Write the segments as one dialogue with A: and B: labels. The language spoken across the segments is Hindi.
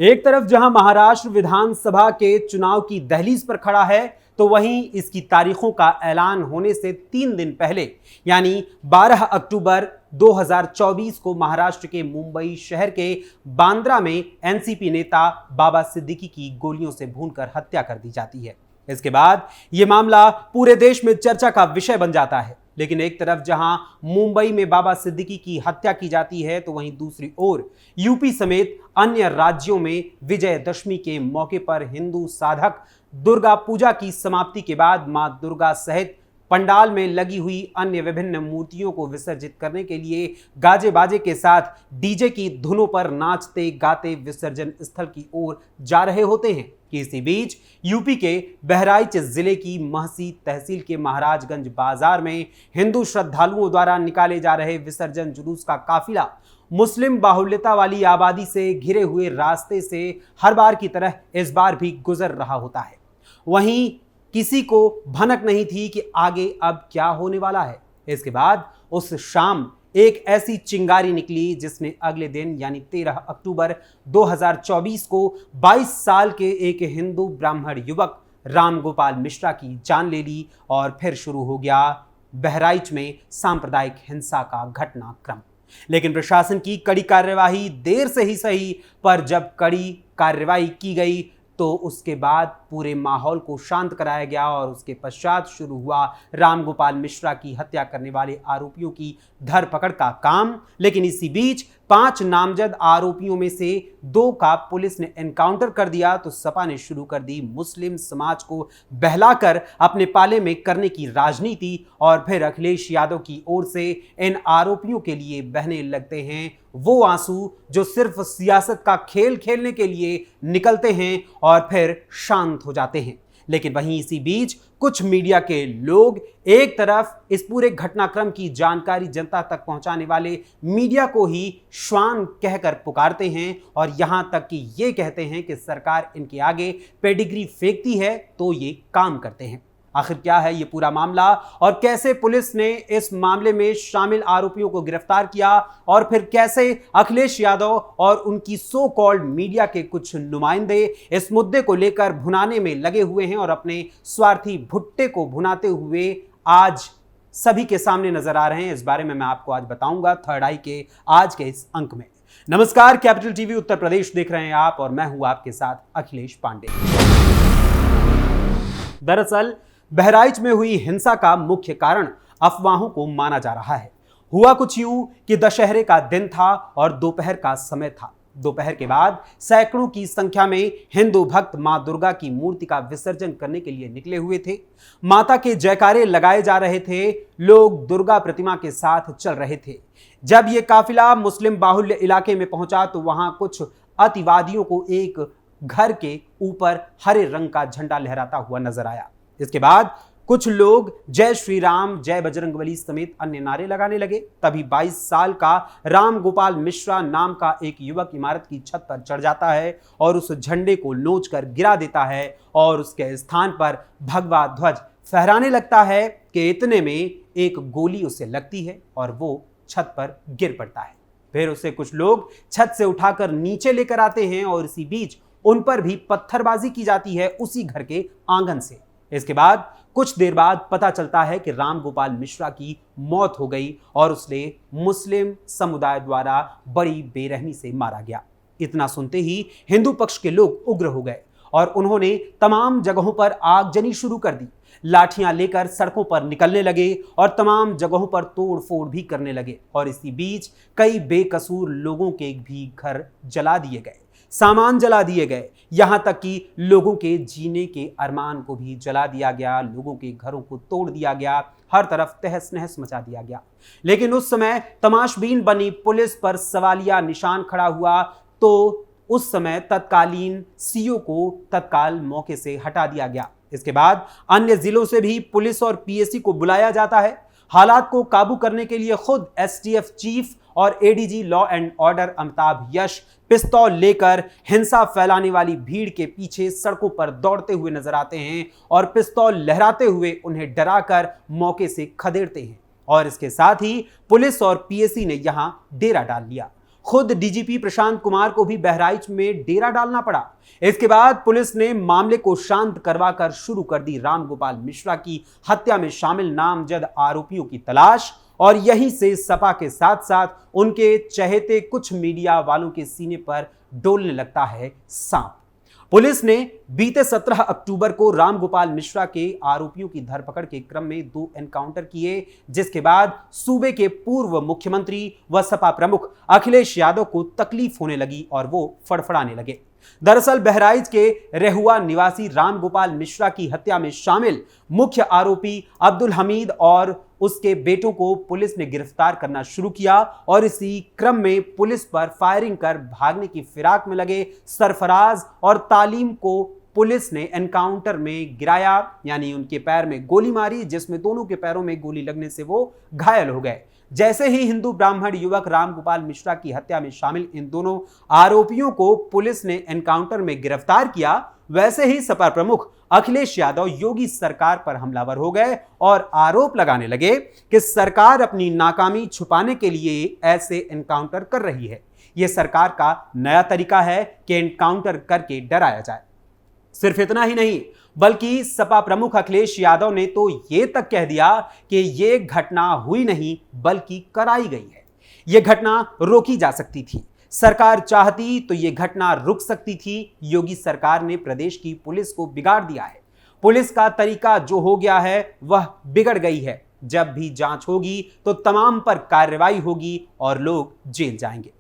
A: एक तरफ जहां महाराष्ट्र विधानसभा के चुनाव की दहलीज पर खड़ा है, तो वहीं इसकी तारीखों का ऐलान होने से 3 दिन पहले यानी 12 अक्टूबर 2024 को महाराष्ट्र के मुंबई शहर के बांद्रा में एनसीपी नेता बाबा सिद्दीकी की गोलियों से भूनकर हत्या कर दी जाती है। इसके बाद यह मामला पूरे देश में चर्चा का विषय बन जाता है। लेकिन एक तरफ जहां मुंबई में बाबा सिद्दीकी की हत्या की जाती है, तो वहीं दूसरी ओर यूपी समेत अन्य राज्यों में विजयदशमी के मौके पर हिंदू साधक दुर्गा पूजा की समाप्ति के बाद मां दुर्गा सहित पंडाल में लगी हुई अन्य विभिन्न मूर्तियों को विसर्जित करने के लिए गाजे बाजे के साथ डीजे की धुनों पर नाचते गाते विसर्जन स्थल की ओर जा रहे होते हैं कि इसी बीच यूपी के बहराइच जिले की महसी तहसील के महाराजगंज बाजार में हिंदू श्रद्धालुओं द्वारा निकाले जा रहे विसर्जन जुलूस का काफिला मुस्लिम बाहुल्यता वाली आबादी से घिरे हुए रास्ते से हर बार की तरह इस बार भी गुजर रहा होता है। वहीं किसी को भनक नहीं थी कि आगे अब क्या होने वाला है। इसके बाद उस शाम एक ऐसी चिंगारी निकली जिसने अगले दिन यानी 13 अक्टूबर 2024 को 22 साल के एक हिंदू ब्राह्मण युवक राम गोपाल मिश्रा की जान ले ली और फिर शुरू हो गया बहराइच में सांप्रदायिक हिंसा का घटनाक्रम। लेकिन प्रशासन की कड़ी कार्यवाही देर से ही सही, पर जब कड़ी कार्यवाही की गई तो उसके बाद पूरे माहौल को शांत कराया गया और उसके पश्चात शुरू हुआ राम गोपाल मिश्रा की हत्या करने वाले आरोपियों की धरपकड़ का काम। लेकिन इसी बीच 5 नामजद आरोपियों में से 2 का पुलिस ने एनकाउंटर कर दिया, तो सपा ने शुरू कर दी मुस्लिम समाज को बहलाकर अपने पाले में करने की राजनीति। और फिर अखिलेश यादव की ओर से इन आरोपियों के लिए बहने लगते हैं वो आंसू जो सिर्फ सियासत का खेल खेलने के लिए निकलते हैं और फिर शांत हो जाते हैं। लेकिन वहीं इसी बीच कुछ मीडिया के लोग एक तरफ इस पूरे घटनाक्रम की जानकारी जनता तक पहुंचाने वाले मीडिया को ही श्वान कहकर पुकारते हैं और यहां तक कि ये कहते हैं कि सरकार इनके आगे पेडिग्री फेंकती है तो ये काम करते हैं। आखिर क्या है ये पूरा मामला और कैसे पुलिस ने इस मामले में शामिल आरोपियों को गिरफ्तार किया और फिर कैसे अखिलेश यादव और उनकी सो कॉल्ड मीडिया के कुछ नुमाइंदे इस मुद्दे को लेकर भुनाने में लगे हुए हैं और अपने स्वार्थी भुट्टे को भुनाते हुए आज सभी के सामने नजर आ रहे हैं, इस बारे में मैं आपको आज बताऊंगा थर्ड आई के आज के इस अंक में। नमस्कार, कैपिटल टीवी उत्तर प्रदेश देख रहे हैं आप और मैं हूं आपके साथ अखिलेश पांडे। दरअसल बहराइच में हुई हिंसा का मुख्य कारण अफवाहों को माना जा रहा है। हुआ कुछ यूं कि दशहरे का दिन था और दोपहर का समय था। दोपहर के बाद सैकड़ों की संख्या में हिंदू भक्त मां दुर्गा की मूर्ति का विसर्जन करने के लिए निकले हुए थे। माता के जयकारे लगाए जा रहे थे, लोग दुर्गा प्रतिमा के साथ चल रहे थे। जब यह काफिला मुस्लिम बाहुल्य इलाके में पहुंचा तो वहां कुछ अतिवादियों को एक घर के ऊपर हरे रंग का झंडा लहराता हुआ नजर आया। इसके बाद कुछ लोग जय श्री राम, जय बजरंगबली समेत अन्य नारे लगाने लगे। तभी 22 साल का राम गोपाल मिश्रा नाम का एक युवक इमारत की छत पर चढ़ जाता है और उस झंडे को नोचकर गिरा देता है और उसके स्थान पर भगवा ध्वज फहराने लगता है कि इतने में एक गोली उसे लगती है और वो छत पर गिर पड़ता है। फिर उसे कुछ लोग छत से उठाकर नीचे लेकर आते हैं और इसी बीच उन पर भी पत्थरबाजी की जाती है उसी घर के आंगन से। इसके बाद कुछ देर बाद पता चलता है कि राम गोपाल मिश्रा की मौत हो गई और उसे मुस्लिम समुदाय द्वारा बड़ी बेरहमी से मारा गया। इतना सुनते ही हिंदू पक्ष के लोग उग्र हो गए और उन्होंने तमाम जगहों पर आगजनी शुरू कर दी। लाठियां लेकर सड़कों पर निकलने लगे और तमाम जगहों पर तोड़ फोड़ भी करने लगे और इसी बीच कई बेकसूर लोगों के भी घर जला दिए गए, सामान जला दिए गए, यहां तक कि लोगों के जीने के अरमान को भी जला दिया गया, लोगों के घरों को तोड़ दिया गया, हर तरफ तहस नहस मचा दिया गया। लेकिन उस समय तमाशबीन बनी पुलिस पर सवालिया निशान खड़ा हुआ तो उस समय तत्कालीन सीओ को तत्काल मौके से हटा दिया गया। इसके बाद अन्य जिलों से भी पुलिस और पीएसी को बुलाया जाता है। हालात को काबू करने के लिए खुद एसटीएफ चीफ और ADG law and order Amitabh Yash पिस्तौल लेकर हिंसा फैलाने वाली भीड़ के पीछे सड़कों पर दौड़ते हुए नजर आते हैं और पिस्तौल लहराते हुए उन्हें डराकर मौके से खदेड़ते हैं। और इसके साथ ही पुलिस और पीएसी ने यहां डेरा डाल लिया। खुद डीजीपी प्रशांत कुमार को भी बहराइच में डेरा डालना पड़ा। इसके बाद पुलिस ने मामले को शांत करवाकर शुरू कर दी रामगोपाल मिश्रा की हत्या में शामिल नामजद आरोपियों की तलाश। और यहीं से सपा के साथ साथ उनके चहेते कुछ मीडिया वालों के सीने पर डोलने लगता है सांप। पुलिस ने बीते 17 अक्टूबर को रामगोपाल मिश्रा के आरोपियों की धरपकड़ के क्रम में 2 एनकाउंटर किए, जिसके बाद सूबे के पूर्व मुख्यमंत्री व सपा प्रमुख अखिलेश यादव को तकलीफ होने लगी और वो फड़फड़ाने लगे। दरअसल बहराइच के रेहुआ निवासी रामगोपाल मिश्रा की हत्या में शामिल मुख्य आरोपी अब्दुल हमीद और उसके बेटों को पुलिस ने गिरफ्तार करना शुरू किया और इसी क्रम में पुलिस पर फायरिंग कर भागने की फिराक में लगे सरफराज और तालीम को पुलिस ने एनकाउंटर में गिराया, यानी उनके पैर में गोली मारी, जिसमें दोनों के पैरों में गोली लगने से वो घायल हो गए। जैसे ही हिंदू ब्राह्मण युवक रामगोपाल मिश्रा की हत्या में शामिल इन दोनों आरोपियों को पुलिस ने एनकाउंटर में गिरफ्तार किया, वैसे ही सपा प्रमुख अखिलेश यादव योगी सरकार पर हमलावर हो गए और आरोप लगाने लगे कि सरकार अपनी नाकामी छुपाने के लिए ऐसे एनकाउंटर कर रही है। यह सरकार का नया तरीका है कि एनकाउंटर करके डराया जाए। सिर्फ इतना ही नहीं, बल्कि सपा प्रमुख अखिलेश यादव ने तो यह तक कह दिया कि यह घटना हुई नहीं बल्कि कराई गई है। यह घटना रोकी जा सकती थी, सरकार चाहती तो यह घटना रुक सकती थी। योगी सरकार ने प्रदेश की पुलिस को बिगाड़ दिया है। पुलिस का तरीका जो हो गया है वह बिगड़ गई है। जब भी जांच होगी तो तमाम पर कार्रवाई होगी और लोग जेल जाएंगे।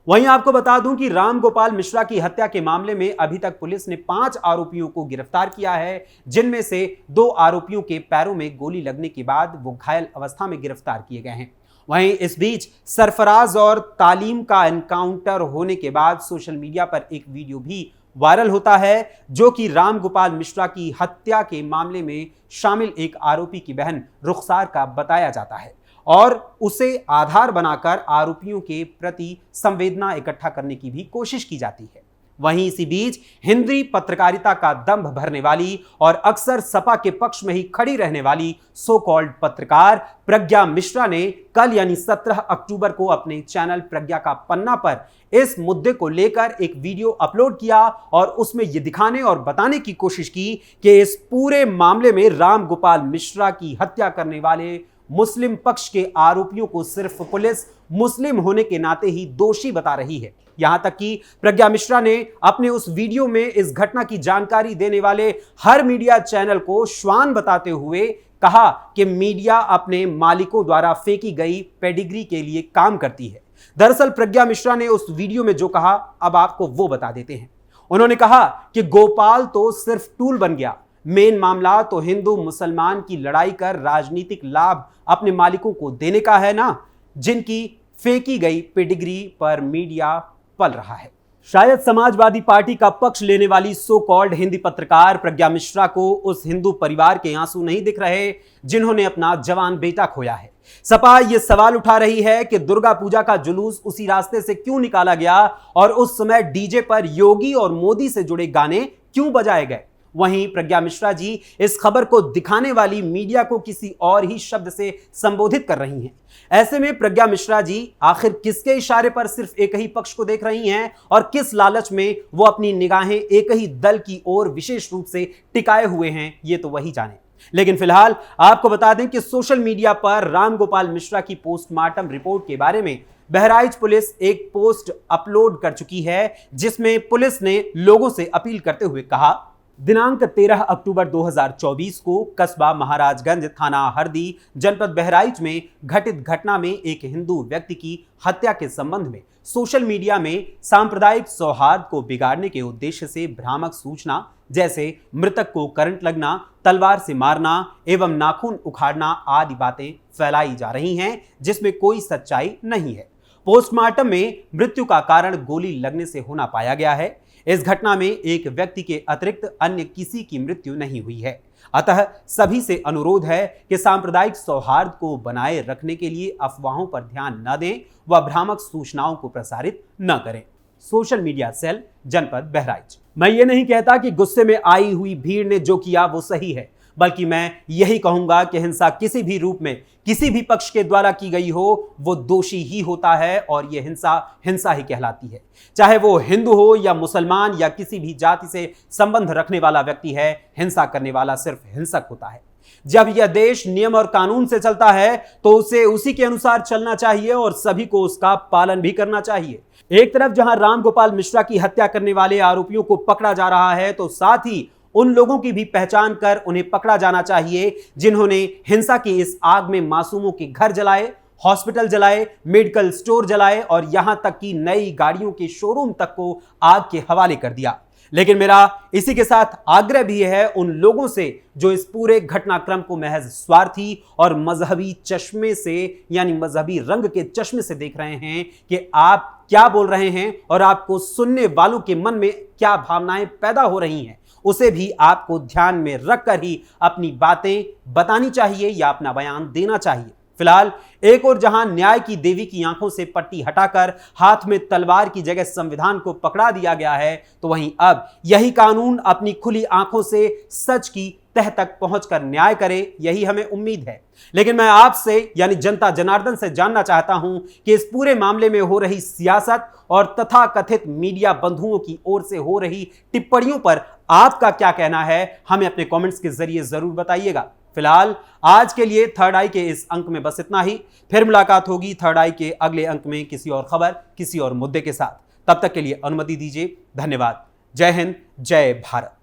A: वहीं आपको बता दूं कि रामगोपाल मिश्रा की हत्या के मामले में अभी तक पुलिस ने 5 आरोपियों को गिरफ्तार किया है, जिनमें से 2 आरोपियों के पैरों में गोली लगने के बाद वो घायल अवस्था में गिरफ्तार किए गए हैं। वहीं इस बीच सरफराज और तालीम का एनकाउंटर होने के बाद सोशल मीडिया पर एक वीडियो भी वायरल होता है, जो कि रामगोपाल मिश्रा की हत्या के मामले में शामिल एक आरोपी की बहन रुखसार का बताया जाता है और उसे आधार बनाकर आरोपियों के प्रति संवेदना इकट्ठा करने की भी कोशिश की जाती है। वहीं इसी बीच हिंदी पत्रकारिता का दंभ भरने वाली और अक्सर सपा के पक्ष में ही खड़ी रहने वाली सो कॉल्ड पत्रकार प्रज्ञा मिश्रा ने कल यानी 17 अक्टूबर को अपने चैनल प्रज्ञा का पन्ना पर इस मुद्दे को लेकर एक वीडियो अपलोड किया और उसमें यह दिखाने और बताने की कोशिश की कि इस पूरे मामले में रामगोपाल मिश्रा की हत्या करने वाले मुस्लिम पक्ष के आरोपियों को सिर्फ पुलिस मुस्लिम होने के नाते ही दोषी बता रही है। यहां तक कि प्रज्ञा मिश्रा ने अपने उस वीडियो में इस घटना की जानकारी देने वाले हर मीडिया चैनल को श्वान बताते हुए कहा कि मीडिया अपने मालिकों द्वारा फेंकी गई पेडिग्री के लिए काम करती है। दरअसल प्रज्ञा मिश्रा ने उस वीडियो में जो कहा, अब आपको वो बता देते हैं। उन्होंने कहा कि गोपाल तो सिर्फ टूल बन गया, मेन मामला तो हिंदू मुसलमान की लड़ाई कर राजनीतिक लाभ अपने मालिकों को देने का है ना, जिनकी फेंकी गई पेडिग्री पर मीडिया पल रहा है। शायद समाजवादी पार्टी का पक्ष लेने वाली सो कॉल्ड हिंदी पत्रकार प्रज्ञा मिश्रा को उस हिंदू परिवार के आंसू नहीं दिख रहे जिन्होंने अपना जवान बेटा खोया है। सपा यह सवाल उठा रही है कि दुर्गा पूजा का जुलूस उसी रास्ते से क्यों निकाला गया और उस समय डीजे पर योगी और मोदी से जुड़े गाने क्यों बजाए गए। वहीं प्रज्ञा मिश्रा जी इस खबर को दिखाने वाली मीडिया को किसी और ही शब्द से संबोधित कर रही हैं। ऐसे में प्रज्ञा मिश्रा जी आखिर किसके इशारे पर सिर्फ एक ही पक्ष को देख रही हैं और किस लालच में वो अपनी निगाहें एक ही दल की ओर विशेष रूप से टिकाए हुए हैं, ये तो वही जाने। लेकिन फिलहाल आपको बता दें कि सोशल मीडिया पर रामगोपाल मिश्रा की पोस्टमार्टम रिपोर्ट के बारे में बहराइच पुलिस एक पोस्ट अपलोड कर चुकी है, जिसमें पुलिस ने लोगों से अपील करते हुए कहा, दिनांक 13 अक्टूबर 2024 को कस्बा महाराजगंज, थाना हरदी, जनपद बहराइच में घटित घटना में एक हिंदू व्यक्ति की हत्या के संबंध में सोशल मीडिया में सांप्रदायिक सौहार्द को बिगाड़ने के उद्देश्य से भ्रामक सूचना जैसे मृतक को करंट लगना, तलवार से मारना एवं नाखून उखाड़ना आदि बातें फैलाई जा रही हैं, जिसमें कोई सच्चाई नहीं है। पोस्टमार्टम में मृत्यु का कारण गोली लगने से होना पाया गया है। इस घटना में एक व्यक्ति के अतिरिक्त अन्य किसी की मृत्यु नहीं हुई है। अतः सभी से अनुरोध है कि सांप्रदायिक सौहार्द को बनाए रखने के लिए अफवाहों पर ध्यान न दें व भ्रामक सूचनाओं को प्रसारित न करें। सोशल मीडिया सेल, जनपद बहराइच। मैं ये नहीं कहता कि गुस्से में आई हुई भीड़ ने जो किया वो सही है, बल्कि मैं यही कहूंगा कि हिंसा किसी भी रूप में किसी भी पक्ष के द्वारा की गई हो वो दोषी ही होता है और यह हिंसा हिंसा ही कहलाती है। चाहे वो हिंदू हो या मुसलमान या किसी भी जाति से संबंध रखने वाला व्यक्ति है, हिंसा करने वाला सिर्फ हिंसक होता है। जब यह देश नियम और कानून से चलता है तो उसे उसी के अनुसार चलना चाहिए और सभी को उसका पालन भी करना चाहिए। एक तरफ जहां रामगोपाल मिश्रा की हत्या करने वाले आरोपियों को पकड़ा जा रहा है तो साथ ही उन लोगों की भी पहचान कर उन्हें पकड़ा जाना चाहिए जिन्होंने हिंसा की इस आग में मासूमों के घर जलाए, हॉस्पिटल जलाए, मेडिकल स्टोर जलाए और यहां तक कि नई गाड़ियों के शोरूम तक को आग के हवाले कर दिया। लेकिन मेरा इसी के साथ आग्रह भी है उन लोगों से जो इस पूरे घटनाक्रम को महज स्वार्थी और मजहबी चश्मे से यानी मजहबी रंग के चश्मे से देख रहे हैं कि आप क्या बोल रहे हैं और आपको सुनने वालों के मन में क्या भावनाएं पैदा हो रही हैं, उसे भी आपको ध्यान में रखकर ही अपनी बातें बतानी चाहिए या अपना बयान देना चाहिए। फिलहाल एक और जहां न्याय की देवी की आंखों से पट्टी हटाकर हाथ में तलवार की जगह संविधान को पकड़ा दिया गया है, तो वहीं अब यही कानून अपनी खुली आंखों से सच की तह तक पहुंचकर न्याय करे, यही हमें उम्मीद है। लेकिन मैं आपसे यानी जनता जनार्दन से जानना चाहता हूं कि इस पूरे मामले में हो रही सियासत और तथाकथित मीडिया बंधुओं की ओर से हो रही टिप्पणियों पर आपका क्या कहना है, हमें अपने कमेंट्स के जरिए जरूर बताइएगा। फिलहाल आज के लिए थर्ड आई के इस अंक में बस इतना ही। फिर मुलाकात होगी थर्ड आई के अगले अंक में किसी और खबर, किसी और मुद्दे के साथ। तब तक के लिए अनुमति दीजिए। धन्यवाद। जय हिंद, जय भारत।